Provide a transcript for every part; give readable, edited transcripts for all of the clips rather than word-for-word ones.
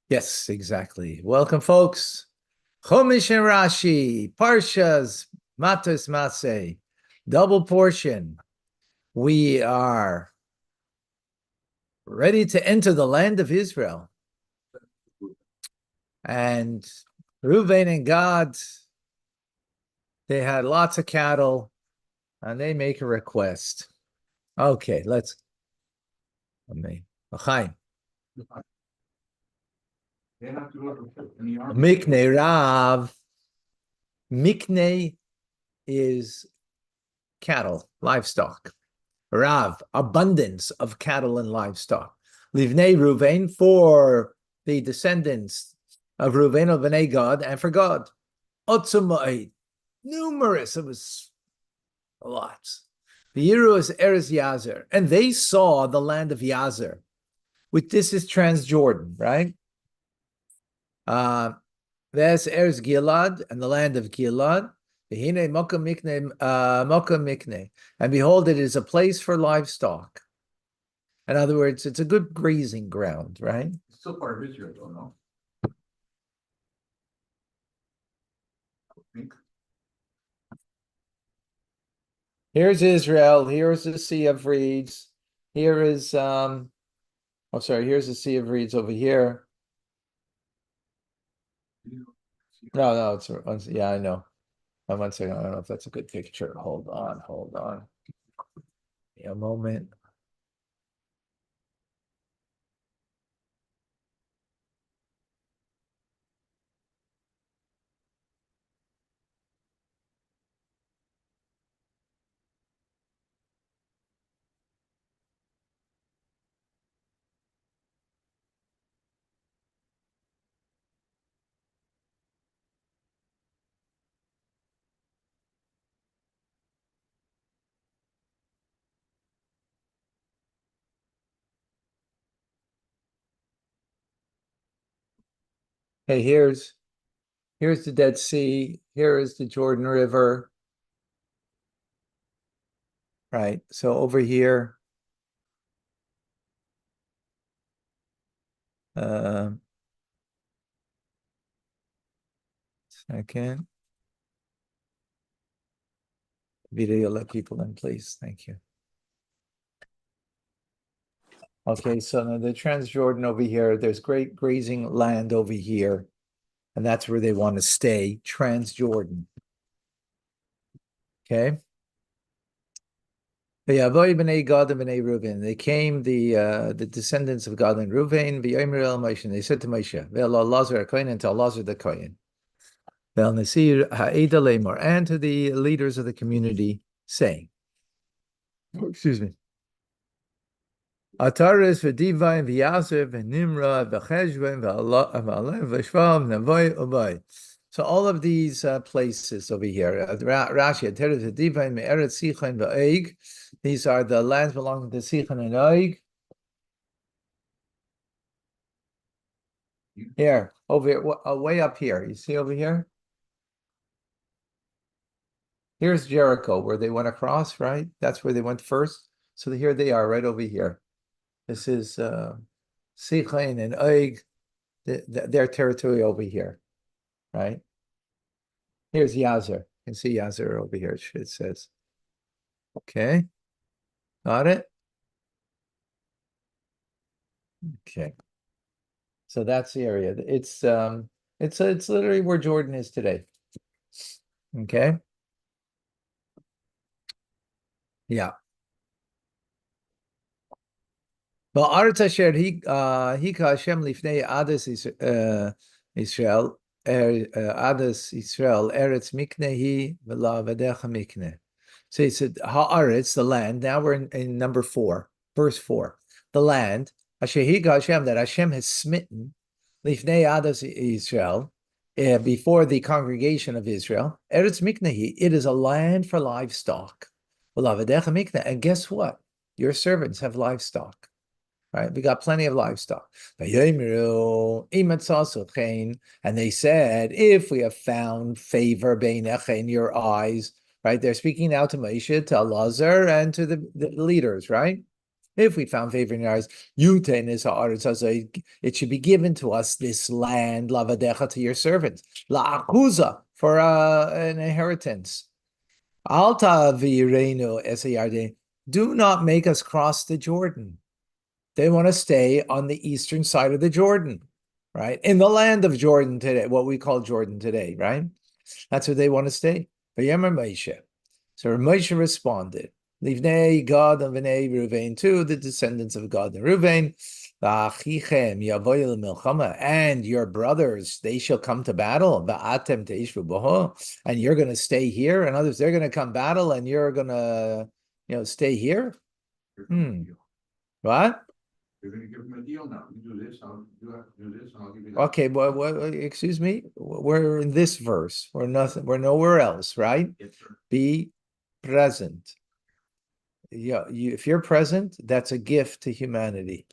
Yes, exactly. Welcome, folks. Chumash and Rashi, Parshas, Mattos, Maasei, double portion. We are ready to enter the land of Israel. And Reuven and Gad, they had lots of cattle, and they make a request. Okay, let's. Chaim. Mikne Rav. Mikne is cattle, livestock. Rav, abundance of cattle and livestock. Livnei Ruvain, for the descendants of Ruvain of Bnei God, and for God. Otzumai, numerous, it was lots. The Yiru is Eretz Yazer, and they saw the land of Yazer, which this is Transjordan, right? There's Eretz Gilad, and the land of Gilad. And behold, it is a place for livestock. In other words, it's a good grazing ground, right? It's still part of Israel, though, no? I think. Here's Israel. Here's the Sea of Reeds. Here is here's the Sea of Reeds over here. No, it's yeah, I know. One second. I don't know if that's a good picture. Hold on. A moment. Hey, here's the Dead Sea. Here is the Jordan River. Right. So over here, second. Video, let people in, please. Thank you. Okay, so now the Transjordan over here, there's great grazing land over here, and that's where they want to stay, Transjordan. Okay. They came, the descendants of Gad and Reuven, and they said to Moshe, and to Lazar the Kohen, and to the leaders of the community, saying, excuse me. Ataris v'Divayim v'Yasev v'Nimra v'Cheshvan v'Alev v'Shvav v'Navoy Ubay. So all of these places over here, Rashi, Ataris v'Divayim me'Eretz Sichon v'Oig. These are the lands belonging to Sichon and Oig. Here, over here, way up here. You see over here? Here's Jericho, where they went across, right? That's where they went first. So here they are, right over here. This is Sichon and Oig, their territory over here, right? Here's Yazer. You can see Yazer over here, it says. Okay. Got it? Okay. So that's the area. It's literally where Jordan is today. Okay. Yeah. Well, Aretz Asher Hika Hashem Lifnei Ades Israel Ades Israel Eretz Miknehi V'la V'decha Mikneh. So he said Haaretz, the land. Now we're in number 4, verse 4. The land Asher Hika Hashem, that Hashem has smitten Lifnei Ades Israel before the congregation of Israel. Eretz Miknehi, it is a land for livestock. V'la V'decha Mikneh, and guess what? Your servants have livestock. Right, we got plenty of livestock. And they said, if we have found favor in your eyes, right? They're speaking now to Moshe, to Elazar, and to the leaders, right? If we found favor in your eyes, it should be given to us, this land, lavadecha, to your servants, la'akuza, for an inheritance. Alta v'yireinu es hayarden. Do not make us cross the Jordan. They want to stay on the eastern side of the Jordan, right? In the land of Jordan today, what we call Jordan today, right? That's where they want to stay. V'yemer Moshe. So Moshe responded, Livnei Gad and V'nei Ruvain, to the descendants of Gad and Ruvain, V'achichem yavoy milchama, and your brothers, they shall come to battle, V'atem teishvu boho, and you're going to stay here, and others, they're going to come battle, and you're going to, stay here? What? You're going to give them a deal now. You do this, you have to do this, and I'll give you that. Okay, excuse me. We're in this verse. We're nothing. We're nowhere else, right? Yes, sir. Be present. Yeah, if you're present, that's a gift to humanity.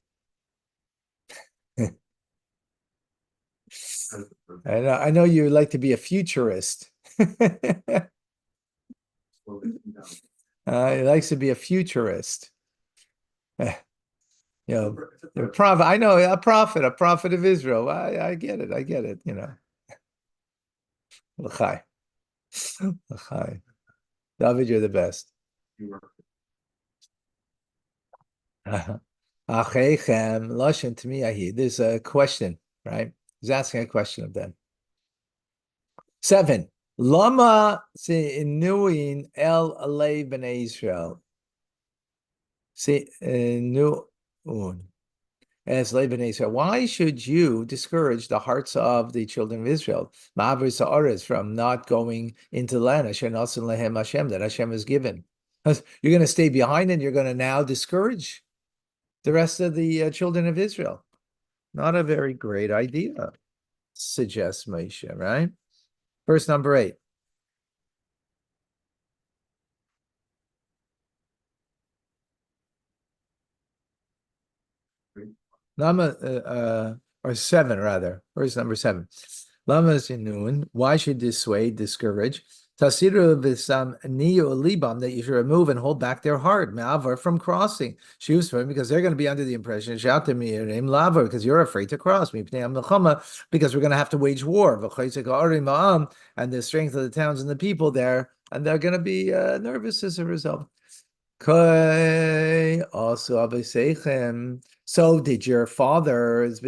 And I know you like to be a futurist. He likes to be a futurist. The prophet. I know a prophet of Israel. I get it. L'chai. L'chai. David, you're the best. You are. Achechem lashon to me. There's a question, right? He's asking a question of them. 7. Lama inuin el alei b'nei Israel. As b'nei Israel. Why should you discourage the hearts of the children of Israel? Ma'aver sa'aretz, from not going into the land asher nasan lehem Hashem, that Hashem has given. You're going to stay behind, and you're going to now discourage the rest of the children of Israel. Not a very great idea, suggests Moshe, right? Verse number 8. Lama, or 7 rather. Verse number 7. Lama sinun. Why should dissuade, discourage? Tasiru v'sam niyo libam, that you should remove and hold back their heart, ma'avar, from crossing. Shoes for him, because they're going to be under the impression, shout to me, name lavar, because you're afraid to cross me, because we're going to have to wage war, and the strength of the towns and the people there, and they're going to be nervous as a result. Also, so did your fathers,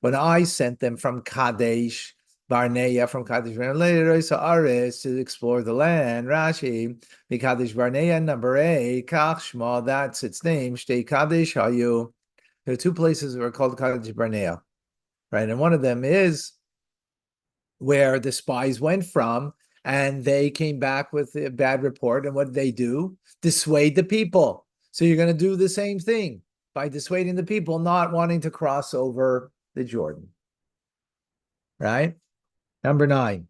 when I sent them from Kadesh Barnea, from Kadesh Barnea to explore the land. Rashi, the Kadesh Barnea, number 8, Kachshma, that's its name. Shtei Kadesh Hayu. There are 2 places that are called Kadesh Barnea, right? And one of them is where the spies went from, and they came back with a bad report. And what did they do? Dissuade the people. So you're going to do the same thing by dissuading the people not wanting to cross over the Jordan, right? Number 9.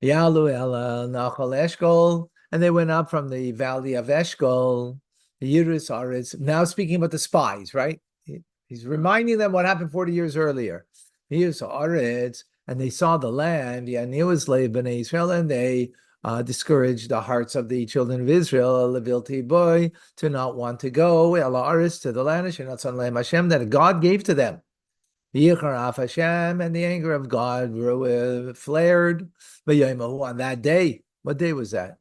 Yalu ela Nachal Eshkol, and they went up from the valley of Eshkol. The Yiris Aretz. Now speaking about the spies, right? He's reminding them what happened 40 years earlier. Yiris Aretz, and they saw the land. Yaniuslei b'nei Israel, and they discouraged the hearts of the children of Israel, levilti boy, to not want to go Ela Aretz, to the land Hashem that God gave to them. Hashem, and the anger of God flared on that day. What day was that?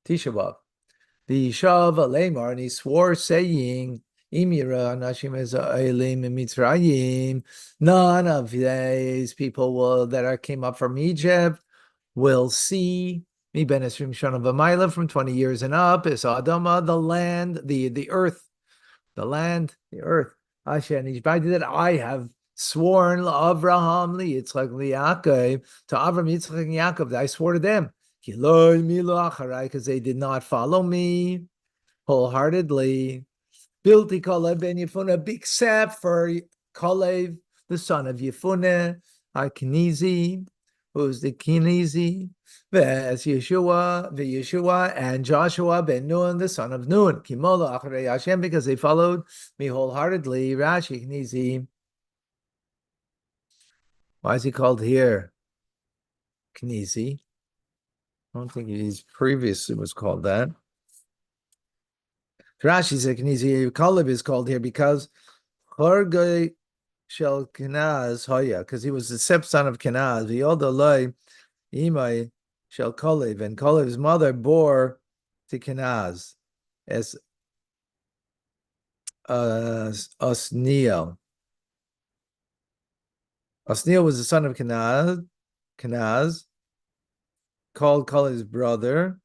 Tisha B'Av. The Yishav Alemar, and he swore, saying, none of these people that came up from Egypt will see me ben esrim shana v'mayla, from 20 years and up, is Adama, the land, the earth, the earth. Asher that I have sworn Avraham, Yitzchak, Yaakov, to Avram, Yitzchak, and Yaakov, that I swore to them, because they did not follow me wholeheartedly. Bilti Kalev ben Yefuneh, except for Kalev, the son of Yefuneh, Kenizi, who's the Kenizi, Yeshua, and Joshua ben Nun, the son of Nun, Kimola Acharei Hashem, because they followed me wholeheartedly. Rashi Kenizi. Why is he called here Kenizi? I don't think he's previously was called that. Rashi said Kaleb is called here because Hargay Shel Kenaz Hoya, because he was the stepson of Kenaz. V'yodaloi Imai Shel Kaleb, and Kaleb's mother bore to Kenaz as Osniel. Osniel was the son of Kenaz, called Kaleb's brother.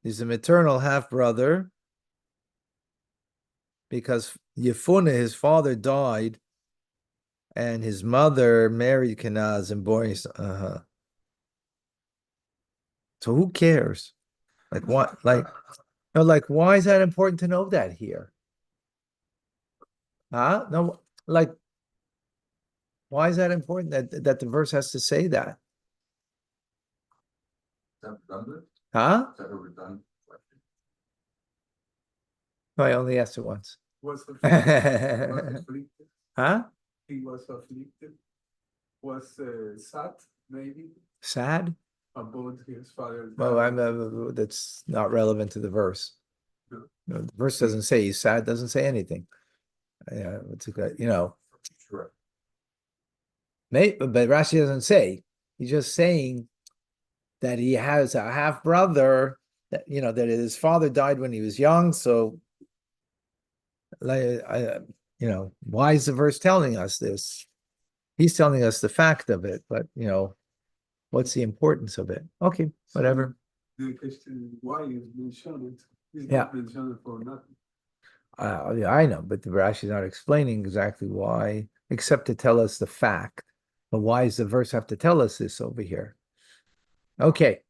He's a maternal half brother because Yefuneh, his father, died, and his mother married Kenaz and bore his. So who cares? Like what? Like why is that important to know that here? Huh? No, like why is that important that the verse has to say that? Huh? No, I only asked it once. Was afflicted. Huh? He was afflicted. Was sad, maybe, Sad? about his father. Well, that's not relevant to the verse. No, the verse doesn't say he's sad. Doesn't say anything. Yeah, it's Sure. But Rashi doesn't say. He's just saying that he has a half brother that that his father died when he was young. So, why is the verse telling us this? He's telling us the fact of it, but what's the importance of it? Okay, whatever. The question why is mentioned is Yeah. not mentioned for nothing. I know, but the Rashi is not explaining exactly why, except to tell us the fact. But why does the verse have to tell us this over here? Okay.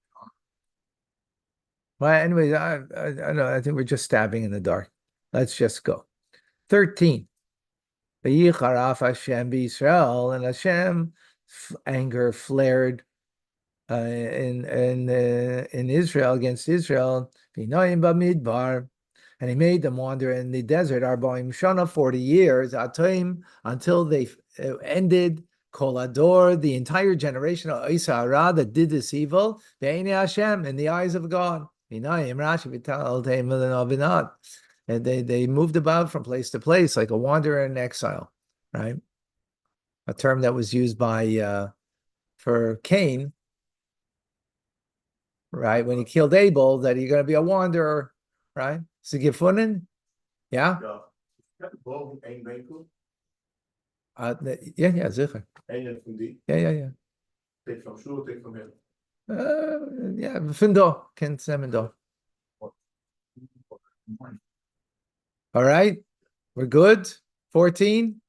Well, anyways, I know. I think we're just stabbing in the dark. Let's just go. 13. V'yicharaf Hashem b'Yisrael, and Hashem anger flared in Israel against Israel. V'noyim b'midbar, and he made them wander in the desert, Arbaim Shana, 40 years, Atoim, until they ended Kol Ador, the entire generation of Isa Hara that did this evil, Be'enei Hashem, in the eyes of God. And they moved about from place to place like a wanderer in exile, right? A term that was used by for Cain, right? When he killed Abel, that you're going to be a wanderer, right? So gefunden, yeah. Boven één winkel. Yeah, zeker. Eén van die. Ja. Take from Sjoerd, take from him. Ja, vindo, kent semendo. All right, we're good. 14.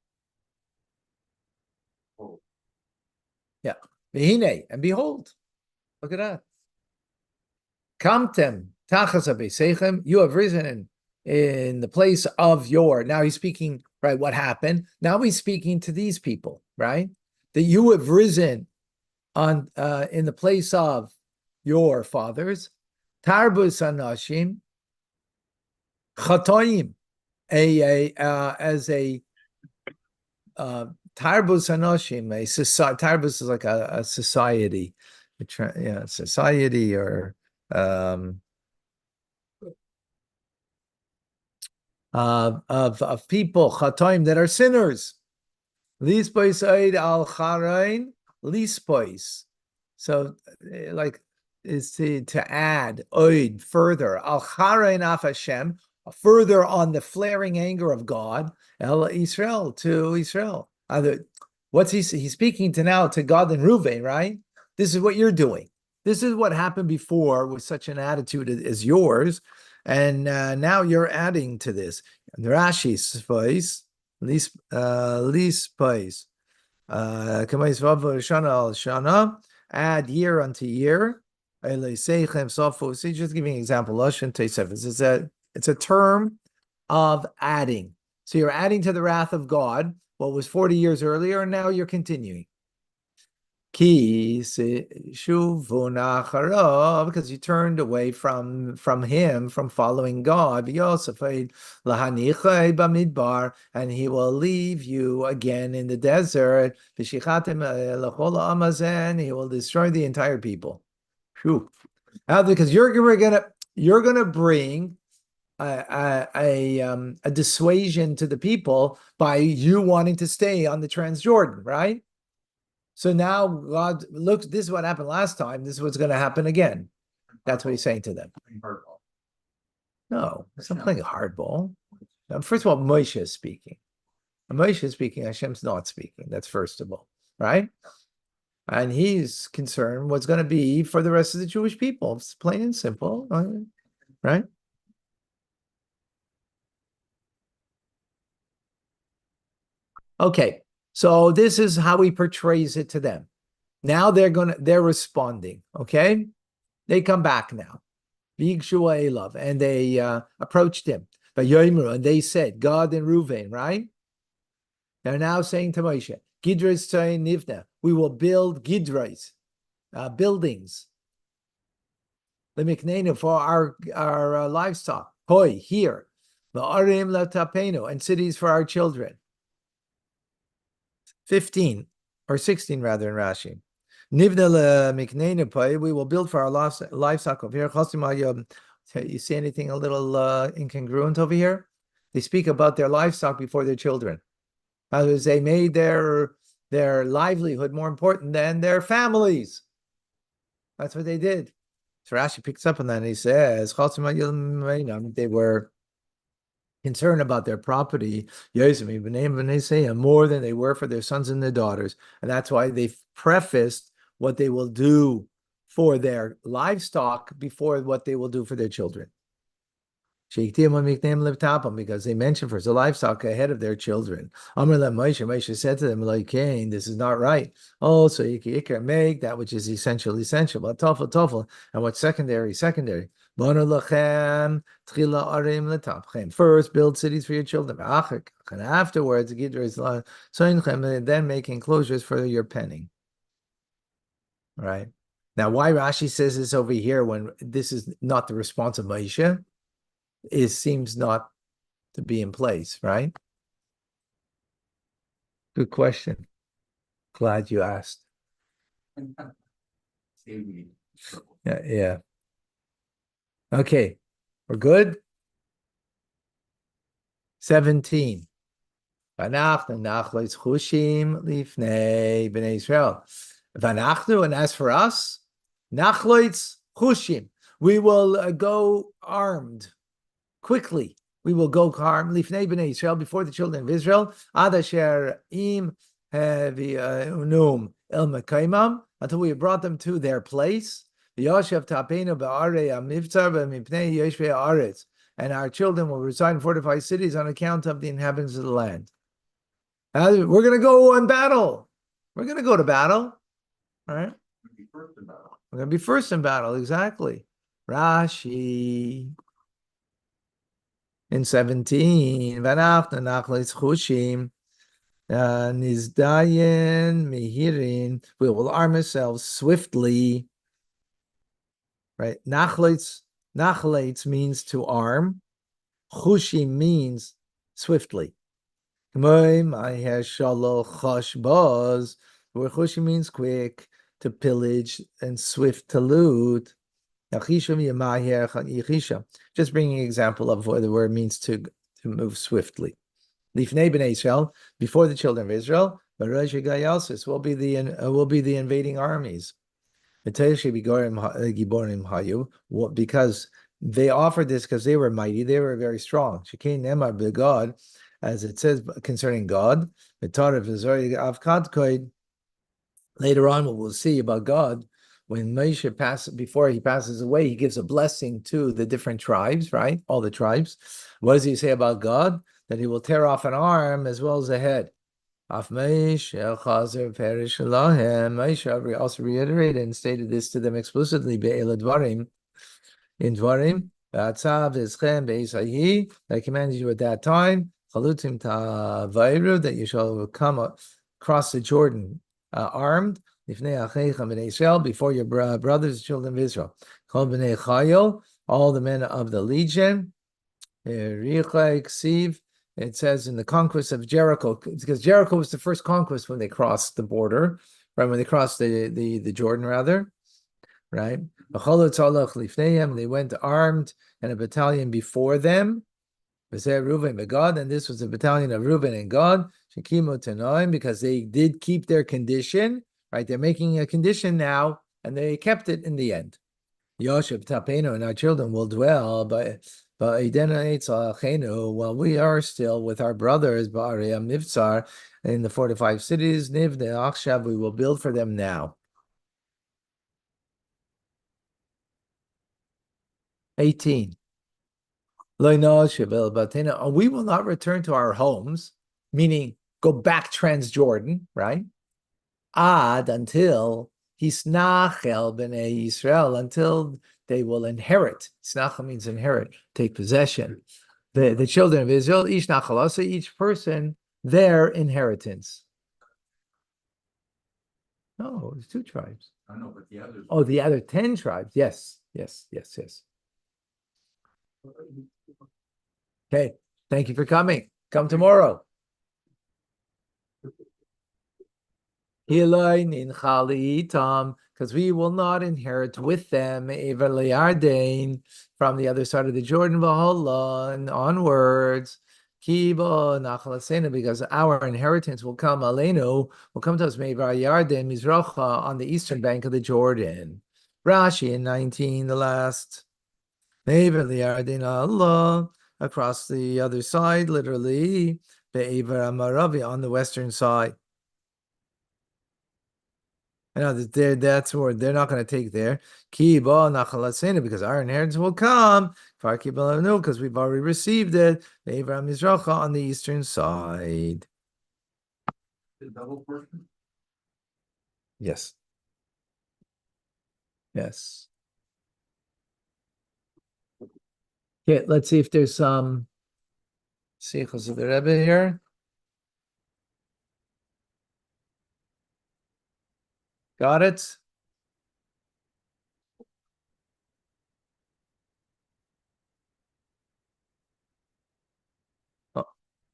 Yeah. V'hine, and behold, look at that. Kamtem tachas abeisechem, you have risen in the place of your. Now he's speaking, right? What happened? Now he's speaking to these people, right? That you have risen on in the place of your fathers. Tarbus anashim chatoim, as a tarbus anashim, a society. Tarbus is like a society, society or of people chatoim that are sinners. Lispois oid al charain lispois. So, like, is to add oid further al charain af Hashem, further on the flaring anger of God el Israel to Israel. What's he's speaking to now to God and Reuven, right? This is what you're doing. This is what happened before with such an attitude as yours, and now you're adding to this. And Rashi's voice. Least place. Shana, add year unto year. See, just giving an example. It's a term of adding. So you're adding to the wrath of God what was 40 years earlier, and now you're continuing. Because you turned away from him, from following God, and he will leave you again in the desert. And he will destroy the entire people. Whew. Now, because you're gonna bring a dissuasion to the people by you wanting to stay on the Transjordan, right? So now God looks, this is what happened last time. This is what's going to happen again. That's what he's saying to them. No, it's not playing a hardball. First of all, Moshe is speaking. And Moshe is speaking, Hashem's not speaking. That's first of all, right? And he's concerned what's going to be for the rest of the Jewish people. It's plain and simple, right? Okay, so this is how he portrays it to them. Now they're responding, okay? They come back now. And they approached him. And they said, God and Reuven, right? They're now saying to Moshe, Gidres Nivna, we will build Gidres, buildings. The Miknenu for our livestock. Hoi, here. The Arim Latapenu, and cities for our children. 15 or 16 rather in Rashi. Nivna Miknenu Pai, we will build for our livestock over here. You see anything a little incongruent over here? They speak about their livestock before their children. As they made their livelihood more important than their families. That's what they did. So Rashi picks up on that and he says, they were concerned about their property, more than they were for their sons and their daughters. And that's why they prefaced what they will do for their livestock before what they will do for their children. Because they mentioned first the livestock ahead of their children. Moshe said to them, like Cain, this is not right. Oh, so you can make that which is essential, but tough, and what's secondary. First, build cities for your children, and afterwards, then make enclosures for your penning. Right? Now, why Rashi says this over here when this is not the response of Moshe? It seems not to be in place, right? Good question. Glad you asked. Yeah. Okay, we're good. 17. Vanachnu, and as for us, nachloitz chushim, we will go armed. Quickly, we will go harm lifnei bnei Israel before the children of Israel. Ad asher im unum el mekaimam, until we have brought them to their place. V'yoshev tapeinu ba'arei amivtzar b'mipnei yeshvei haaretz, and our children will reside in fortified cities on account of the inhabitants of the land. We're going to go in battle. We're going to go to battle. All right. We're going to be first in battle. Exactly. Rashi. In 17, Nizdayen Mehirin, we will arm ourselves swiftly. Right? Nachleitz means to arm. Chushim means swiftly. Where Chushim means quick, to pillage, and swift to loot. Just bringing an example of what the word means to move swiftly. Lifnei bnei Israel, before the children of Israel, will be the invading armies. Because they offered this because they were mighty, they were very strong. God, as it says concerning God, later on, what we'll see about God, when Moshe before he passes away, he gives a blessing to the different tribes, right? All the tribes. What does he say about God? That he will tear off an arm as well as a head. Moshe also reiterated and stated this to them explicitly in Dvarim. I commanded you at that time that you shall come across the Jordan armed before your brothers, children of Israel. All the men of the legion. It says in the conquest of Jericho, because Jericho was the first conquest when they crossed the border, right? When they crossed the Jordan, rather, right? They went armed and a battalion before them. Reuven and Gad, and this was a battalion of Reuven and Gad, Shekimu Tanoim, because they did keep their condition, right? They're making a condition now, and they kept it in the end. Yoshev Tapenu, and our children will dwell, but while we are still with our brothers, Ba'ariyam Nivtzar, in the fortified cities, Nivne Achshav, we will build for them now. 18. We will not return to our homes, meaning go back Transjordan, right? Until Hisnachel b'nei Yisrael, until they will inherit. Snachel means inherit, take possession. The children of Israel, each nachalasa, each person, their inheritance. No, there's 2 tribes. I know, but the others. Oh, the other 10 tribes. Yes. Okay, thank you for coming. Come tomorrow. Because we will not inherit with them from the other side of the Jordan and onwards. Because our inheritance will come to us on the eastern bank of the Jordan. Rashi in 19, the last. Allah, across the other side, literally, on the western side. That's where they're not going to take there. Because our inheritance will come. Because we've already received it. On the eastern side. The double portion? Yes. Okay, let's see if there's some Sichos of the Rebbe here. Got it? Oh,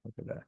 look at that.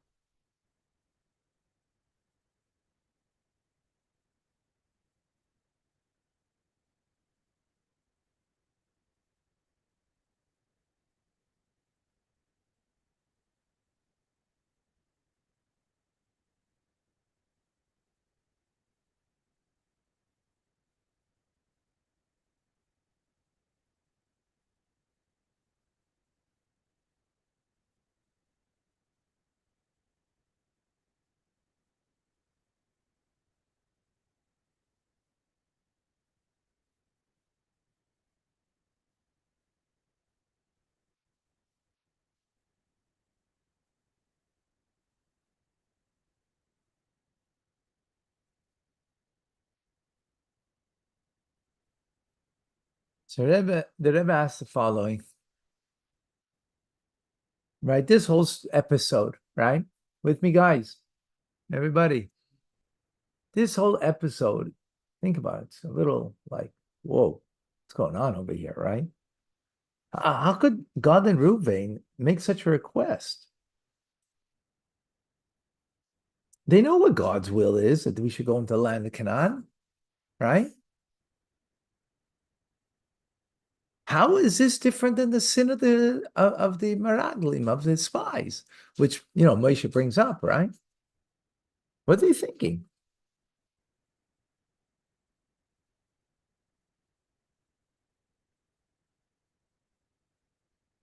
So the Rebbe asks the following, right? This whole episode, right? With me, guys, everybody. This whole episode, think about it. It's a little like, whoa, what's going on over here, right? How could God and Reuven make such a request? They know what God's will is, that we should go into the land of Canaan, right? How is this different than the sin of the Meraglim, of the spies, which Moshe brings up, right? What are they thinking?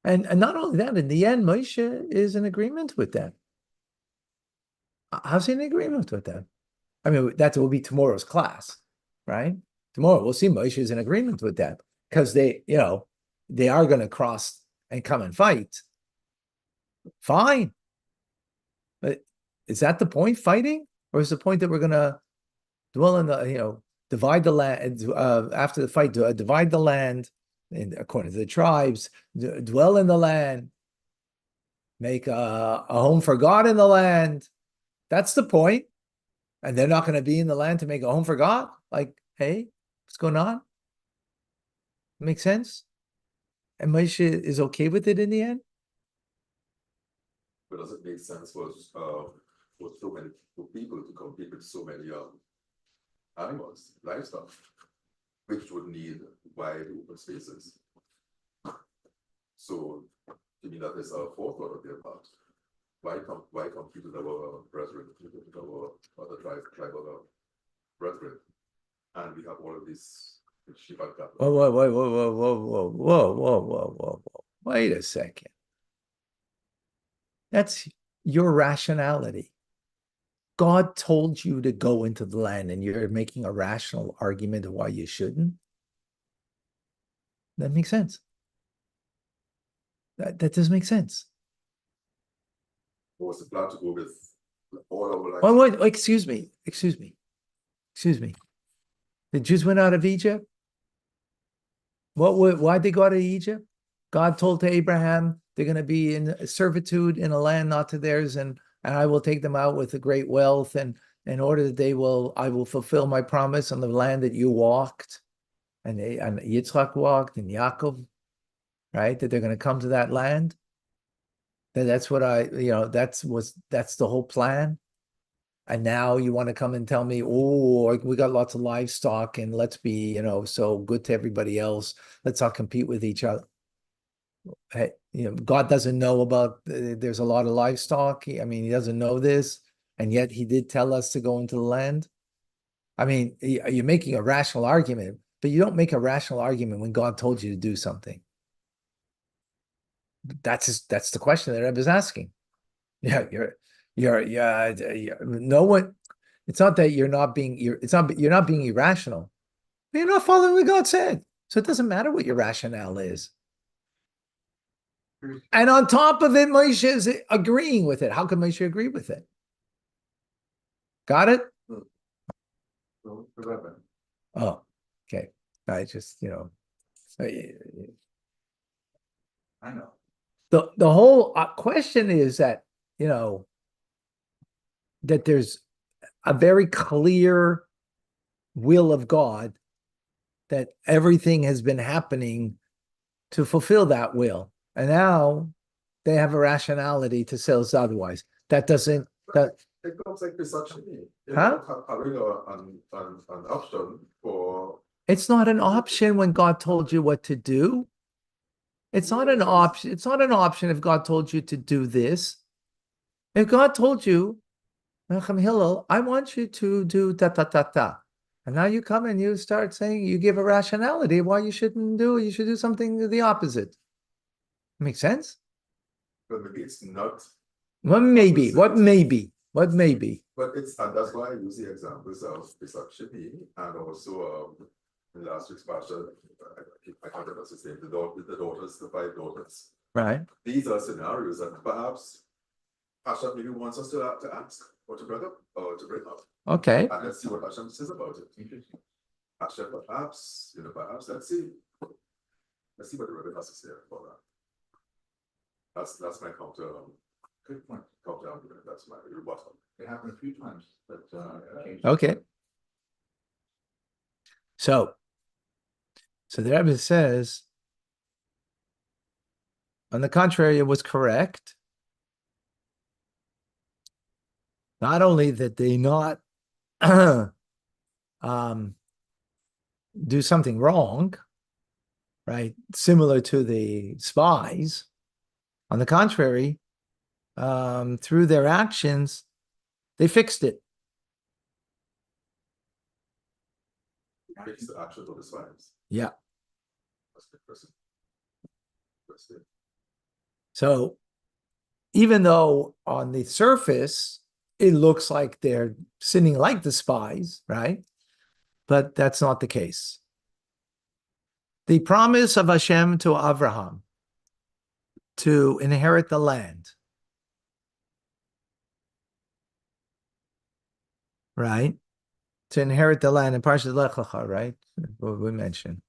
And not only that, in the end, Moshe is in agreement with them. How's he in agreement with them? I mean, that will be tomorrow's class, right? Tomorrow we'll see Moshe is in agreement with them because they are going to cross and come and fight. Fine. But is that the point, fighting? Or is the point that we're going to dwell in the, divide the land, after the fight, divide the land, according to the tribes, dwell in the land, make a home for God in the land. That's the point. And they're not going to be in the land to make a home for God? Like, hey, what's going on? Makes sense? And Moshe is okay with it in the end? But does it make sense for so many people to compete with so many animals, livestock? which would need wide open spaces. So, to me, that is a forethought on their part. Why compete with our brethren, with our other tribal brethren? And we have all of these sheep and cattle. Whoa. Wait a second. That's your rationality. God told you to go into the land and you're making a rational argument of why you shouldn't. That makes sense. That does make sense. What was the plan to go with all our Wait, excuse me. The Jews went out of Egypt. Why'd they go out of Egypt? God told to Abraham, they're going to be in servitude in a land not to theirs, and I will take them out with a great wealth, and in order that I will fulfill my promise on the land that you walked, and Yitzchak walked, and Yaakov, right? That they're going to come to that land. That's what that's the whole plan. And now you want to come and tell me, oh, we got lots of livestock and let's be, so good to everybody else. Let's not compete with each other. Hey, God doesn't know about, there's a lot of livestock. He doesn't know this. And yet he did tell us to go into the land. You're making a rational argument, but you don't make a rational argument when God told you to do something. That's the question that Rebbe is asking. Yeah, no one. It's not that you're not being irrational. But you're not following what God said, so it doesn't matter what your rationale is. And on top of it, Moshe is agreeing with it. How can Moshe agree with it? Got it? Oh, okay. I just I know. The whole question is that that there's a very clear will of God, that everything has been happening to fulfill that will. And now they have a rationality to say it's otherwise. That doesn't, that it comes like presumption. Huh? Having an option for it's not an option when God told you what to do. It's not an option. It's not an option if God told you to do this. If God told you, Hillel, I want you to do ta. And now you come and you start saying, you give a rationality why you shouldn't do, you should do something the opposite. Makes sense? but maybe it's not. What may be? But it's, and that's why I use the examples of presumption and also in last week's parsha, I can't remember his name, the daughters, the 5 daughters. right. These are scenarios that perhaps Hashem maybe wants us to ask or to bring up or to bring up. Okay. And let's see what Hashem says about it. Interesting. Hashem perhaps, let's see what the Rebbe has to say about that. That's my counter. Good point. Counter argument. That's my rebuttal. It happened a few times, but Okay. So the Rebbe says, on the contrary, it was correct. Not only that they not do something wrong, right? Similar to the spies. On the contrary, through their actions, they fixed it. Fix the action of the spies. Yeah. That's the person. That's it. So even though on the surface, it looks like they're sinning like the spies, right? But that's not the case. The promise of Hashem to Abraham to inherit the land, right? To inherit the land in Parshat Lech Lecha, right? What we mentioned.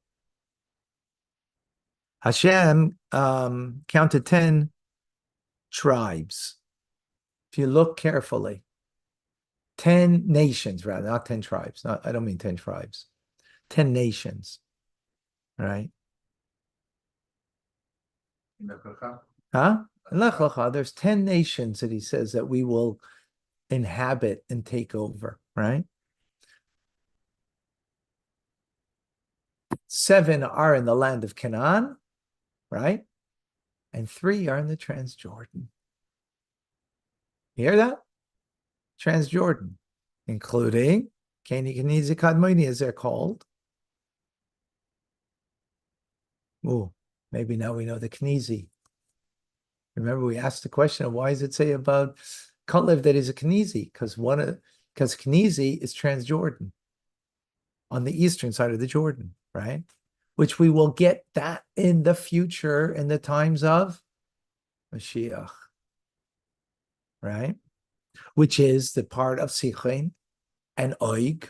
Hashem counted 10 tribes. If you look carefully, 10 nations, rather, not 10 tribes. I don't mean 10 tribes. 10 nations, right? in the Bracha, Huh? In Lech Lecha, there's 10 nations that he says that we will inhabit and take over, right? 7 are in the land of Canaan, right? And 3 are in the Transjordan. You hear that? Transjordan, including Keni, Kenizi, Kadmoni, as they're called. Oh, maybe now we know the Kenizi. Remember, we asked the question of why does it say about Kalev that is a Kenizi? Because Kenizi is Transjordan on the eastern side of the Jordan, right? Which we will get that in the future in the times of Mashiach, right? Which is the part of Sichon and Oig,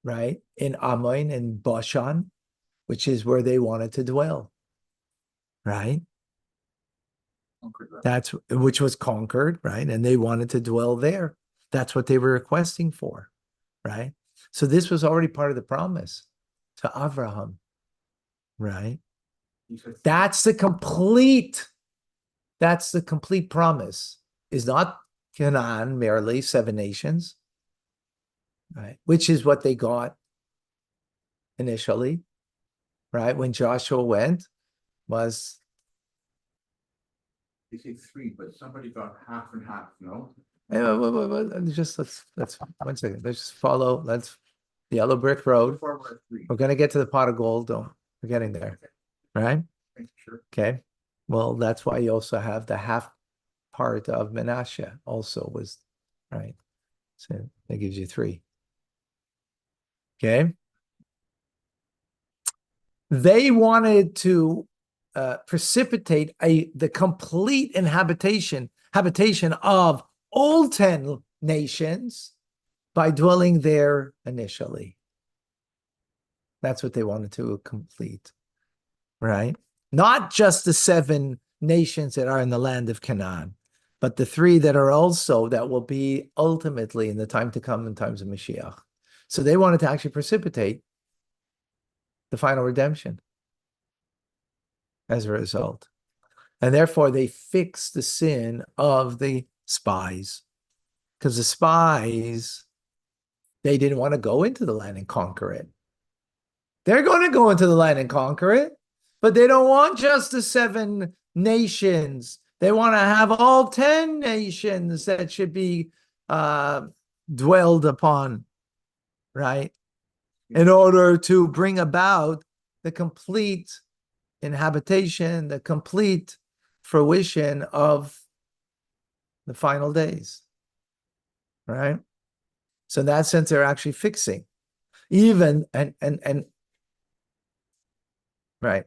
right? In Ammon and Bashan, which is where they wanted to dwell, right? That's which was conquered, right? And they wanted to dwell there. That's what they were requesting for, right? So this was already part of the promise to Abraham, right? That's the complete promise. Is not Canaan merely 7 nations, right? Which is what they got initially, right? When Joshua went, was They say 3, but somebody got half and half, no? just let's 1 second. Let's just follow. Let's the yellow brick road. Far we're at 3. We're gonna get to the pot of gold. We're getting there, right? Sure. Okay. Well, that's why you also have the half part of Menashe also was right. So that gives you 3. Okay. They wanted to precipitate the complete habitation of all 10 nations by dwelling there initially. That's what they wanted to complete, right? Not just the 7 nations that are in the land of Canaan, but the 3 that are also, that will be ultimately in the time to come in times of Mashiach. So they wanted to actually precipitate the final redemption as a result. And therefore, they fixed the sin of the spies. Because the spies, they didn't want to go into the land and conquer it. They're going to go into the land and conquer it, but they don't want just the 7 nations. They want to have all 10 nations that should be dwelled upon, right? In order to bring about the complete inhabitation, the complete fruition of the final days, right? So in that sense, they're actually fixing even and right.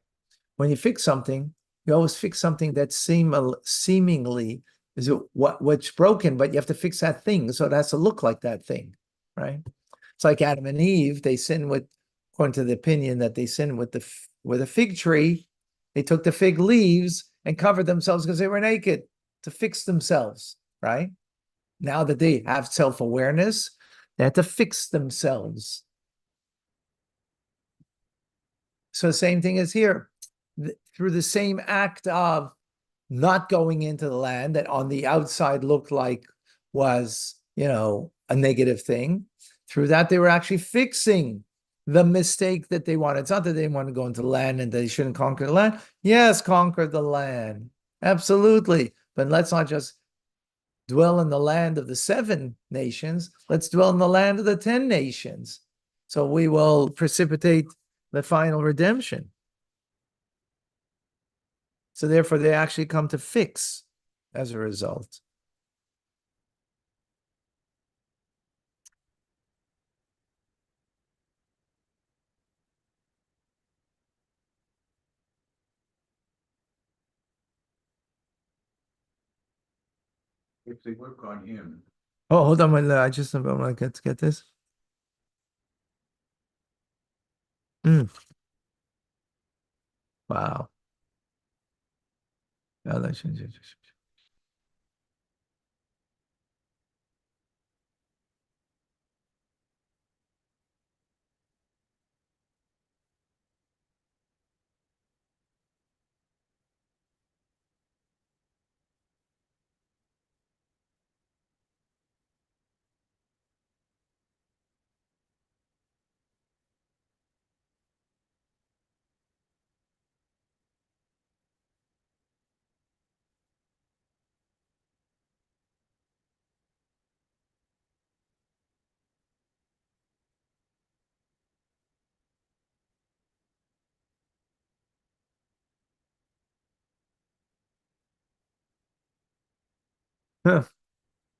When you fix something, you always fix something that seemingly is what's broken, but you have to fix that thing, so it has to look like that thing, right? It's like Adam and Eve. They sinned with, according to the opinion that they sinned with a fig tree. They took the fig leaves and covered themselves because they were naked to fix themselves, right? Now that they have self-awareness, they have to fix themselves. So same thing as here. Through the same act of not going into the land that on the outside looked like was, a negative thing, through that they were actually fixing the mistake that they wanted. It's not that they want to go into the land and they shouldn't conquer the land. Yes, conquer the land. Absolutely. But let's not just dwell in the land of the 7 nations. Let's dwell in the land of the 10 nations. So we will precipitate the final redemption. So therefore, they actually come to fix as a result. If they work on him, Oh, hold on. I just want to get this. Wow.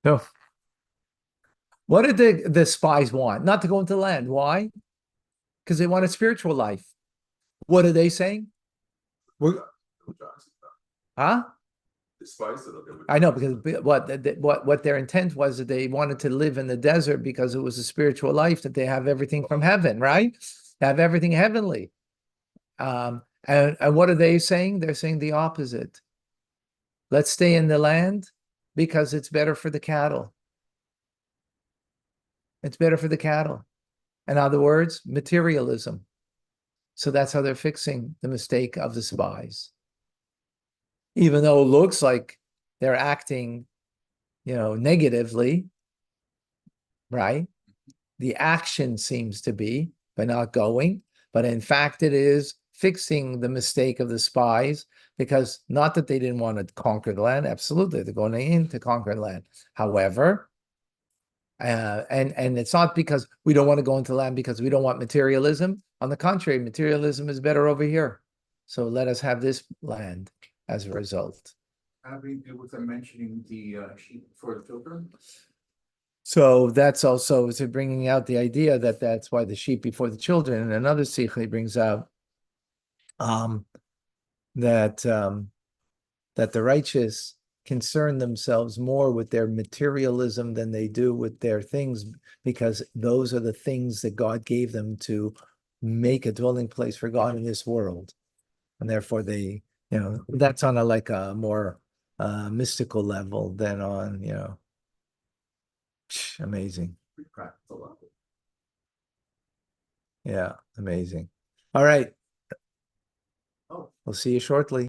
No. What did the spies want? Not to go into the land. Why? Because they wanted spiritual life. What are they saying? We're, huh? The spice that they would I know, because what their intent was that they wanted to live in the desert because it was a spiritual life, that they have everything from heaven, right? They have everything heavenly. And what are they saying? They're saying the opposite. Let's stay in the land because it's better for the cattle. It's better for the cattle. In other words, materialism. So that's how they're fixing the mistake of the spies. Even though it looks like they're acting, negatively, right? The action seems to be by not going, but in fact, it is fixing the mistake of the spies, because not that they didn't want to conquer the land. Absolutely, they're going in to conquer the land. However, and it's not because we don't want to go into the land because we don't want materialism. On the contrary, materialism is better over here. So let us have this land as a result. Having to do with them mentioning the sheep for the children. So that's also to bringing out the idea that that's why the sheep before the children. And another sikh he brings out that the righteous concern themselves more with their materialism than they do with their things, because those are the things that God gave them to make a dwelling place for God in this world. And therefore they, that's on a more mystical level than on, amazing. Yeah, amazing. All right. Oh. We'll see you shortly.